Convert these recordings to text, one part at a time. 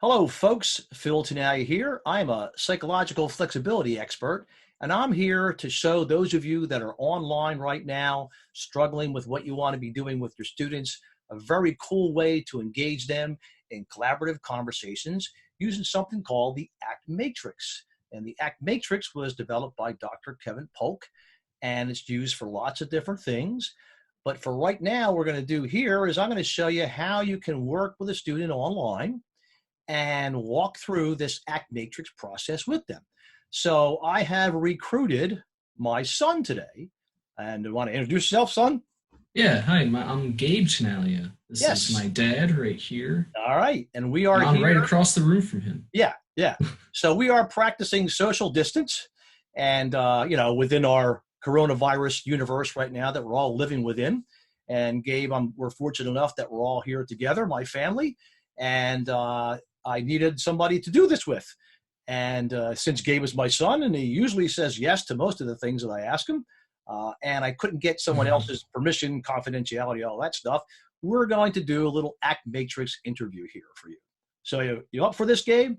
Hello, folks. Phil Tenaya here. I'm a psychological flexibility expert, and I'm here to show those of you that are online right now, struggling with what you want to be doing with your students, a very cool way to engage them in collaborative conversations using something called the ACT Matrix. And the ACT Matrix was developed by Dr. Kevin Polk, and it's used for lots of different things. But for right now, what we're going to do here is I'm going to show you how you can work with a student online and walk through this ACT Matrix process with them. So I have recruited my son today. And you want to introduce yourself, son? Yeah, hi, I'm Gabe Chanalia. This is Yes. my dad right here. All right. And we are And I'm right here. across the room from him. Yeah, yeah. So we are practicing social distance and, within our coronavirus universe right now that we're all living within. And Gabe, we're fortunate enough that we're all here together, my family. And I needed somebody to do this with. And since Gabe is my son, and he usually says yes to most of the things that I ask him, and I couldn't get someone else's permission, confidentiality, all that stuff, we're going to do a little ACT Matrix interview here for you. So you up for this, Gabe?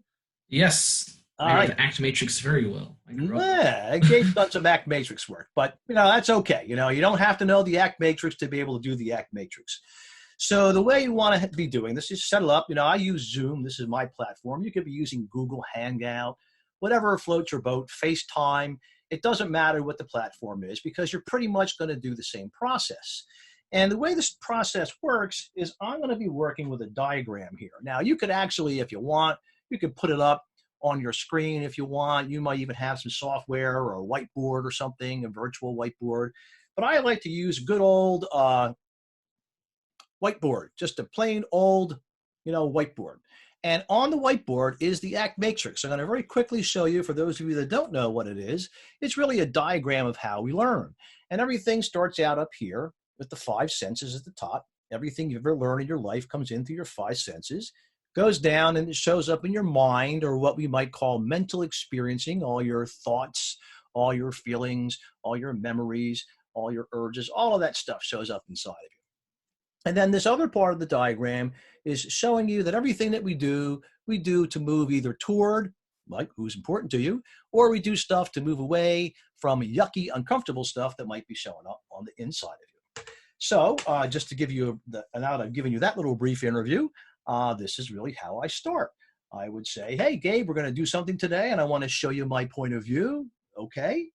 Yes, All I know right. the ACT Matrix very well. I grew up. Yeah, Gabe's done some ACT Matrix work, but that's okay. You don't have to know the ACT Matrix to be able to do the ACT Matrix. So the way you want to be doing this is set it up. I use Zoom. This is my platform. You could be using Google Hangout, whatever floats your boat, FaceTime. It doesn't matter what the platform is because you're pretty much going to do the same process. And the way this process works is I'm going to be working with a diagram here. Now, you could actually, if you want, you could put it up on your screen if you want. You might even have some software or a whiteboard or something, a virtual whiteboard. But I like to use good old whiteboard, just a plain old, whiteboard. And on the whiteboard is the ACT Matrix. I'm going to very quickly show you, for those of you that don't know what it is, it's really a diagram of how we learn. And everything starts out up here with the five senses at the top. Everything you've ever learned in your life comes in through your five senses, goes down and it shows up in your mind, or what we might call mental experiencing, all your thoughts, all your feelings, all your memories, all your urges, all of that stuff shows up inside of you. And then this other part of the diagram is showing you that everything that we do to move either toward, like who's important to you, or we do stuff to move away from yucky, uncomfortable stuff that might be showing up on the inside of you. So just to give you, now that I've given you that little brief interview, this is really how I start. I would say, hey, Gabe, we're going to do something today, and I want to show you my point of view. Okay.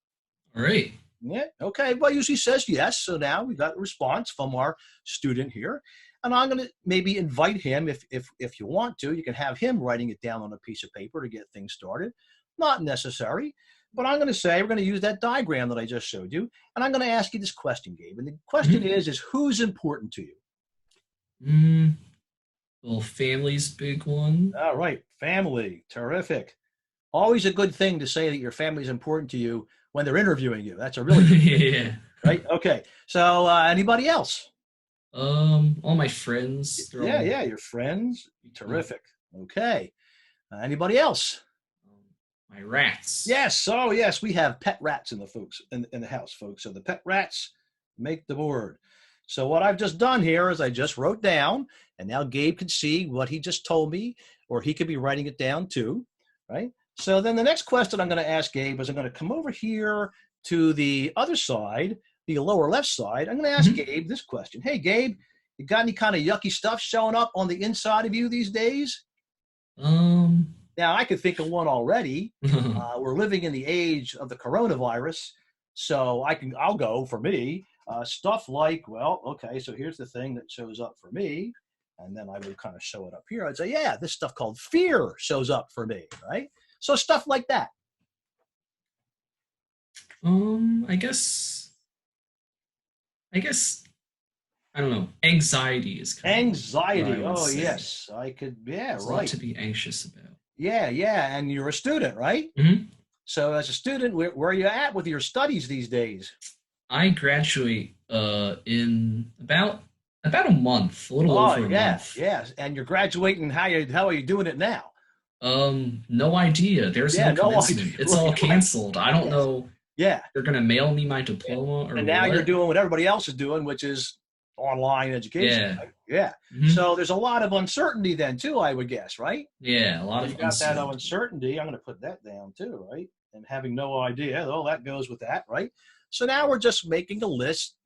All right. Yeah, okay. Well, usually says yes. So now we've got a response from our student here. And I'm going to maybe invite him, if you want to, you can have him writing it down on a piece of paper to get things started. Not necessary. But I'm going to say we're going to use that diagram that I just showed you. And I'm going to ask you this question, Gabe. And the question is who's important to you? Well, family's big one. All right. Family. Terrific. Always a good thing to say that your family's important to you when they're interviewing you. That's a really good thing, Yeah. right? Okay. So anybody else? All my friends. They're Yeah, all yeah, your friends. Terrific. Okay. Anybody else? my rats. Yes. Oh, yes. We have pet rats in the house, folks. So the pet rats make the board. So what I've just done here is I just wrote down, and now Gabe can see what he just told me, or he could be writing it down too, right? So then the next question I'm going to ask Gabe is I'm going to come over here to the other side, the lower left side. I'm going to ask Gabe this question. Hey, Gabe, you got any kind of yucky stuff showing up on the inside of you these days? Um. Now, I could think of one already. We're living in the age of the coronavirus, so I'll go for me. Stuff like, well, okay, so here's the thing that shows up for me, and then I would kind of show it up here. I'd say, yeah, this stuff called fear shows up for me, right? So stuff like that. I guess. I guess. I don't know. Anxiety is kind of what I Anxiety. would Oh, say. yes, I could. Yeah, There's a lot right. to be anxious about. Yeah, yeah, and you're a student, right? hmm So as a student, where are you at with your studies these days? I graduate in about a month, a little Oh, over a yeah, month. yeah, and you're graduating. How are you doing it now? No idea. There's Yeah, no no idea. commencement. It's all Right. canceled. I don't Yes. know. Yeah. They're gonna mail me my And, diploma or and now you're what? doing what everybody else is doing, which is online education, Yeah. right? Yeah. Hmm. So there's a lot of uncertainty then too, I would guess, right? Yeah, a lot So of you got that uncertainty. uncertainty. I'm going to put that down too, right? And having no idea. Oh, that goes with that, right? So now we're just making a list.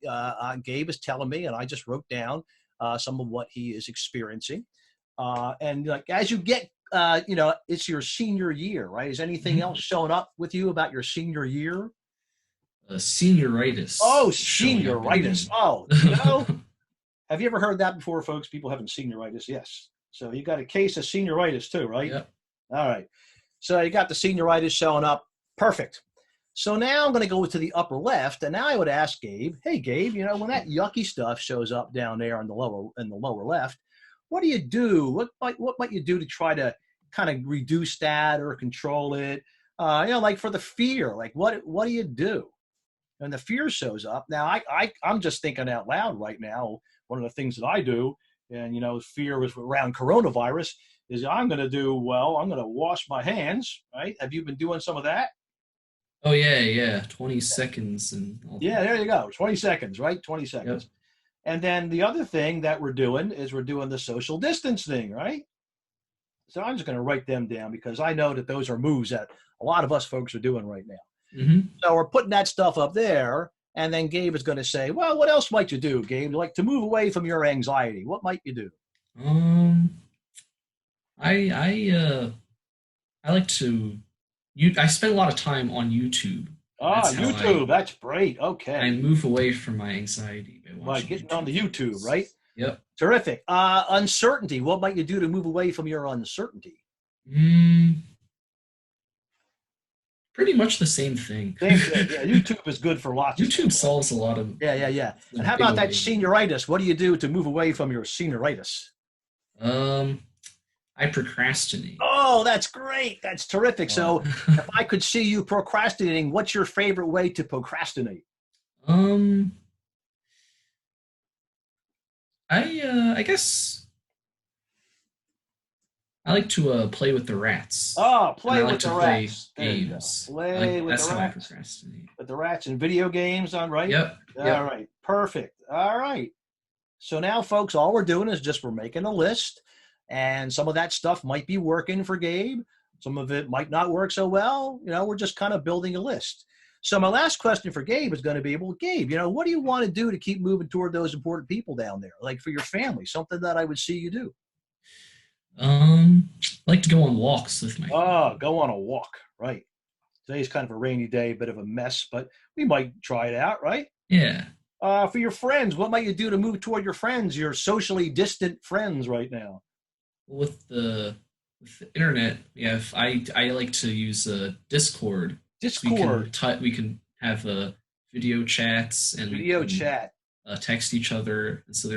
Gabe is telling me, and I just wrote down some of what he is experiencing. And like as you get, it's your senior year, right? Is anything else Hmm. showing up with you about your senior year? Oh, Senioritis is showing up in senioritis. me. Oh, have you ever heard that before, folks? People having senioritis? Yes. So you got a case of senioritis too, right? Yep. All right. So you got the senioritis showing up. Perfect. So now I'm going to go to the upper left, and now I would ask Gabe, "Hey, Gabe, when that yucky stuff shows up down there in the lower left, what do you do? What might you do to try to kind of reduce that or control it? Like for the fear, like what do you do?" And the fear shows up. Now I'm just thinking out loud right now. One of the things that I do, and fear was around coronavirus, is I'm going to do well. I'm going to wash my hands. Right? Have you been doing some of that? Oh yeah, yeah. 20 seconds and all Yeah, that. there you go. 20 seconds, right? 20 Yep. seconds. And then the other thing that we're doing is we're doing the social distance thing, right? So I'm just going to write them down because I know that those are moves that a lot of us folks are doing right now. Hmm. So we're putting that stuff up there. And then Gabe is going to say, well, what else might you do, Gabe? Like to move away from your anxiety. What might you do? Um, I I like to I spend a lot of time on YouTube, and Ah, that's how YouTube. That's great. I Okay. move away from my anxiety by By watching getting on YouTube the YouTube, videos. right? Yep. Terrific. Uncertainty. What might you do to move away from your uncertainty? Mm, pretty much the same thing. Same thing. Yeah, YouTube is good for lots of stuff, YouTube right? solves a lot of Yeah, yeah, yeah. in And a how big about that way. senioritis? What do you do to move away from your senioritis? Um, I procrastinate Oh, that's great. That's terrific. a lot. So, if I could see you procrastinating, what's your favorite way to procrastinate? um, I guess I like to play with the rats, Oh, and I play like with to the play rats. There you go. games. Play with the That's how I rats. procrastinate. With the rats and video games on, right? Yep, All yep. right. Perfect. All right. So now, folks, all we're doing is just we're making a list, and some of that stuff might be working for Gabe. Some of it might not work so well. We're just kind of building a list. So my last question for Gabe is going to be, well, Gabe, what do you want to do to keep moving toward those important people down there, like for your family, something that I would see you do? I like to go on walks with my Oh, family. go on a walk, right? Today's kind of a rainy day, a bit of a mess, but we might try it out, right? Yeah. For your friends, what might you do to move toward your friends, your socially distant friends right now? With the internet, yeah, if I like to use Discord, so Discord, we can have video chats, and we video can chat, text each other, and so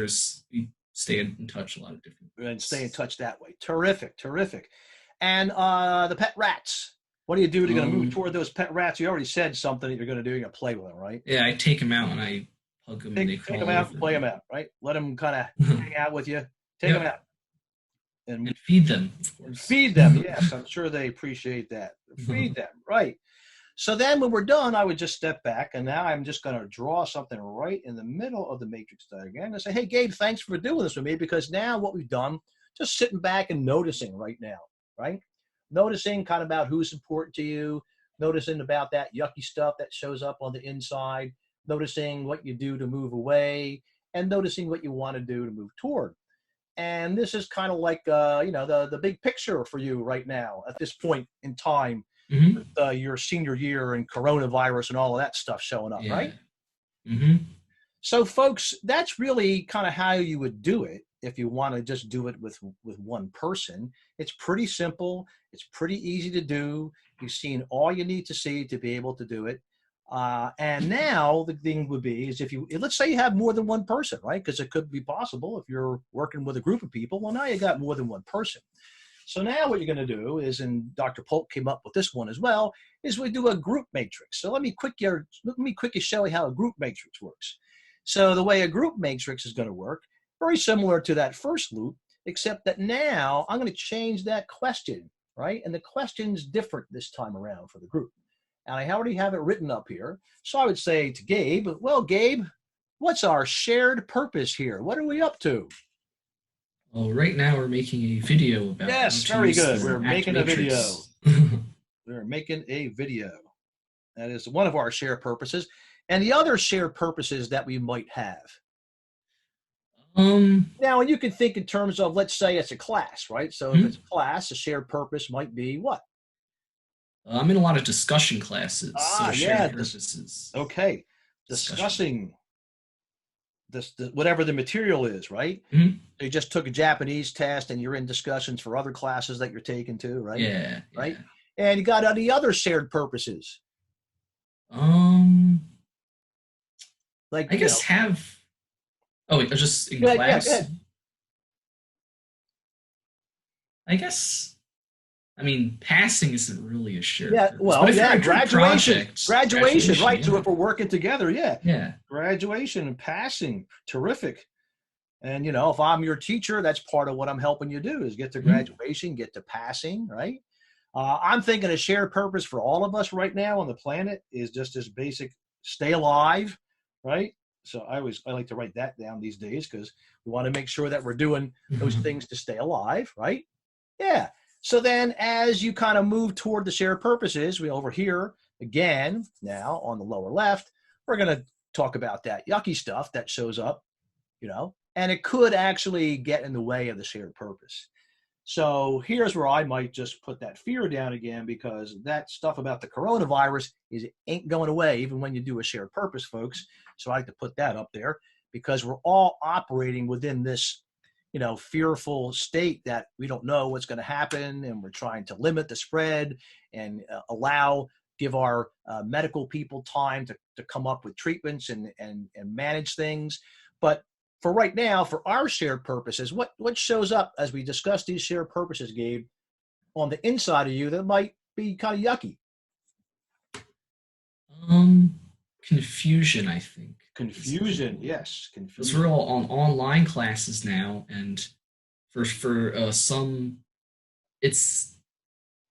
we stay in touch a lot of different and stay in ways. touch that way. Terrific, terrific. And the pet rats. What do you do to going to move Um, toward those pet rats? You already said something that you're going to do. You're going to play with them, right? yeah, I take them out and I hug them, and they Take them crawl out and over play them me. out, right? Let them kind of hang out with you. Take them Yep, out and and feed them, of course. feed them. Yes, I'm sure they appreciate that. Feed them, right? So then when we're done, I would just step back, and now I'm just going to draw something right in the middle of the matrix diagram and say, hey, Gabe, thanks for doing this with me, because now what we've done, just sitting back and noticing right now, right? Noticing kind of about who's important to you, noticing about that yucky stuff that shows up on the inside, noticing what you do to move away, and noticing what you want to do to move toward. And this is kind of like, the big picture for you right now at this point in time with Hmm. your senior year and coronavirus and all of that stuff showing up, Yeah. right? Hmm. So, folks, that's really kind of how you would do it if you want to just do it with one person. It's pretty simple. It's pretty easy to do. You've seen all you need to see to be able to do it. And now the thing would be is let's say you have more than one person, right? Because it could be possible if you're working with a group of people. Well, now you got more than one person. So now what you're going to do is, and Dr. Polk came up with this one as well, is we do a group matrix. So let me quickly show you how a group matrix works. So the way a group matrix is going to work, very similar to that first loop, except that now I'm going to change that question, right? And the question's different this time around for the group. And I already have it written up here. So I would say to Gabe, well, Gabe, what's our shared purpose here? What are we up to? Well, right now we're making a video about how Yes, to very use good. the We're Act making a video. Matrix. We're making a video. That is one of our shared purposes. And the other shared purposes that we might have. um, Now, and you can think in terms of, let's say it's a class, right? So if it's a class, a shared purpose might be what? I'm in a lot of discussion classes, so Ah, shared yeah. purposes. Okay. Discussion. Discussing whatever the material is, right? Hmm. You just took a Japanese test and you're in discussions for other classes that you're taking too, right? Yeah, Right. yeah. And you got any other shared purposes, Um, like, I guess have. Oh, wait, just in yeah, yeah, class. good. I guess. I mean, passing isn't really a shared Yeah, purpose, but well, if you're yeah, a group graduation, project, graduation, graduation, right? So yeah, if we're working together, yeah, yeah. graduation and passing, terrific. And if I'm your teacher, that's part of what I'm helping you do is get to Hmm. graduation, get to passing, right? I'm thinking a shared purpose for all of us right now on the planet is just this basic stay alive, right? So I like to write that down these days because we want to make sure that we're doing those things to stay alive, right? Yeah. So then as you kind of move toward the shared purposes, we over here again, now on the lower left, we're going to talk about that yucky stuff that shows up, and it could actually get in the way of the shared purpose. So here's where I might just put that fear down again because that stuff about the coronavirus ain't going away even when you do a shared purpose, folks. So I like to put that up there because we're all operating within this, fearful state that we don't know what's going to happen, and we're trying to limit the spread and give our medical people time to come up with treatments and manage things. But for right now, for our shared purposes, what shows up as we discuss these shared purposes, Gabe, on the inside of you that might be kind of yucky? Um, Confusion, I think, is a big Confusion, one. yes, Because confusion. we're all on online classes now, and for some, it's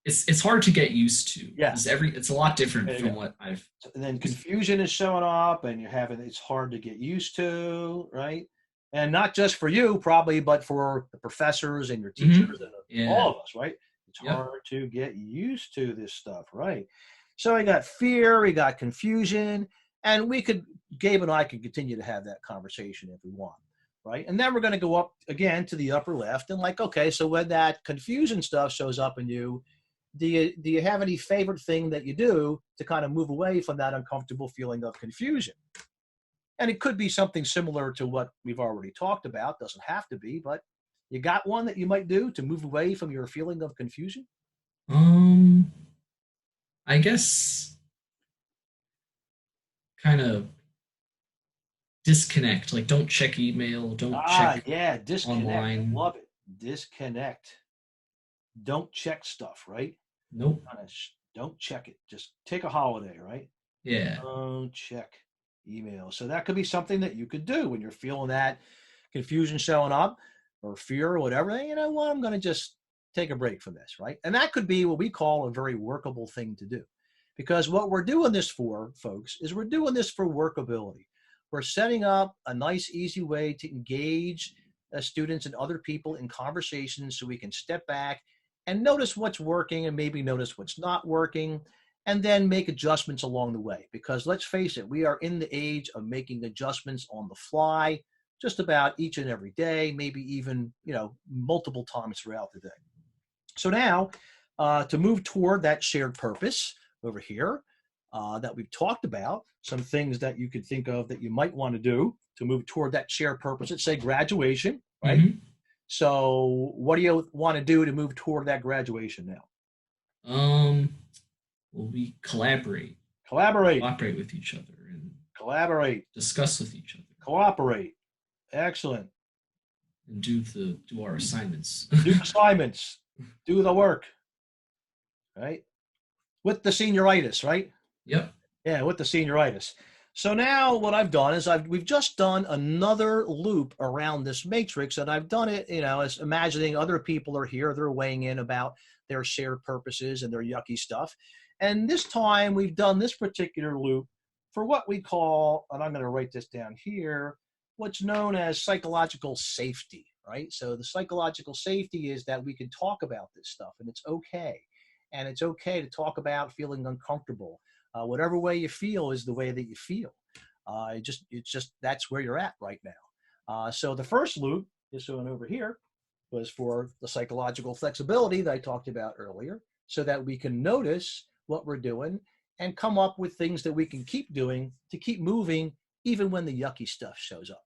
it's hard to get used to Yeah, because it's a lot different there you from go. what I've. And then confusion is showing up, and it's hard to get used to, right? And not just for you, probably, but for the professors and your teachers Hmm. and Yeah. all of us, right? It's Yep. hard to get used to this stuff, right? So we got fear, we got confusion, and Gabe and I could continue to have that conversation if we want, right? And then we're going to go up again to the upper left, and like, okay, so when that confusion stuff shows up in you, do you have any favorite thing that you do to kind of move away from that uncomfortable feeling of confusion? And it could be something similar to what we've already talked about. Doesn't have to be, but you got one that you might do to move away from your feeling of confusion? Um, I guess kind of disconnect. Like, don't check email. Don't Ah, check yeah, disconnect. online. Love it. Disconnect. Don't check stuff, right? Nope. Don't check it. Just take a holiday, right? Yeah. Don't check email. So that could be something that you could do when you're feeling that confusion showing up or fear or whatever. Hey, you know what? I'm going to just take a break from this, right? And that could be what we call a very workable thing to do. Because what we're doing this for, folks, is we're doing this for workability. We're setting up a nice, easy way to engage students and other people in conversations so we can step back and notice what's working and maybe notice what's not working and then make adjustments along the way. Because let's face it, we are in the age of making adjustments on the fly just about each and every day, maybe even, multiple times throughout the day. So now, to move toward that shared purpose over here that we've talked about, some things that you could think of that you might want to do to move toward that shared purpose. Let's say graduation, right? Hmm. So what do you want to do to move toward that graduation now? Um, well, we Collaborate, cooperate with each other, and collaborate, discuss with each other, cooperate. Excellent. and do our assignments. Do assignments, do the work, right? With the senioritis, right? Yep. Yeah, with the senioritis. So now what I've done is we've just done another loop around this matrix, and I've done it, as imagining other people are here, they're weighing in about their shared purposes and their yucky stuff. And this time we've done this particular loop for what we call, and I'm going to write this down here, what's known as psychological safety, right? So the psychological safety is that we can talk about this stuff and it's okay. And it's okay to talk about feeling uncomfortable. Whatever way you feel is the way that you feel. It's just that's where you're at right now. So the first loop, this one over here, was for the psychological flexibility that I talked about earlier, so that we can notice what we're doing and come up with things that we can keep doing to keep moving even when the yucky stuff shows up.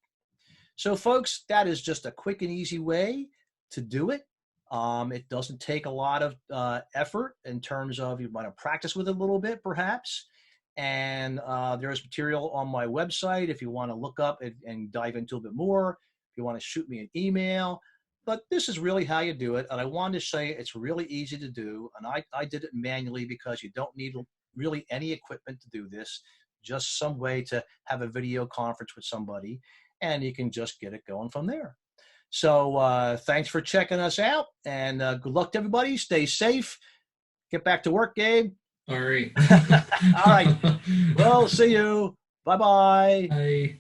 So folks, that is just a quick and easy way to do it. It doesn't take a lot of effort in terms of you want to practice with it a little bit perhaps. And there's material on my website if you want to look up and dive into a bit more, if you want to shoot me an email. But this is really how you do it. And I wanted to say it's really easy to do. And I did it manually because you don't need really any equipment to do this, just some way to have a video conference with somebody, and you can just get it going from there. So thanks for checking us out, and good luck to everybody. Stay safe. Get back to work, Gabe. All right. All right. Well, see you. Bye-bye. Bye.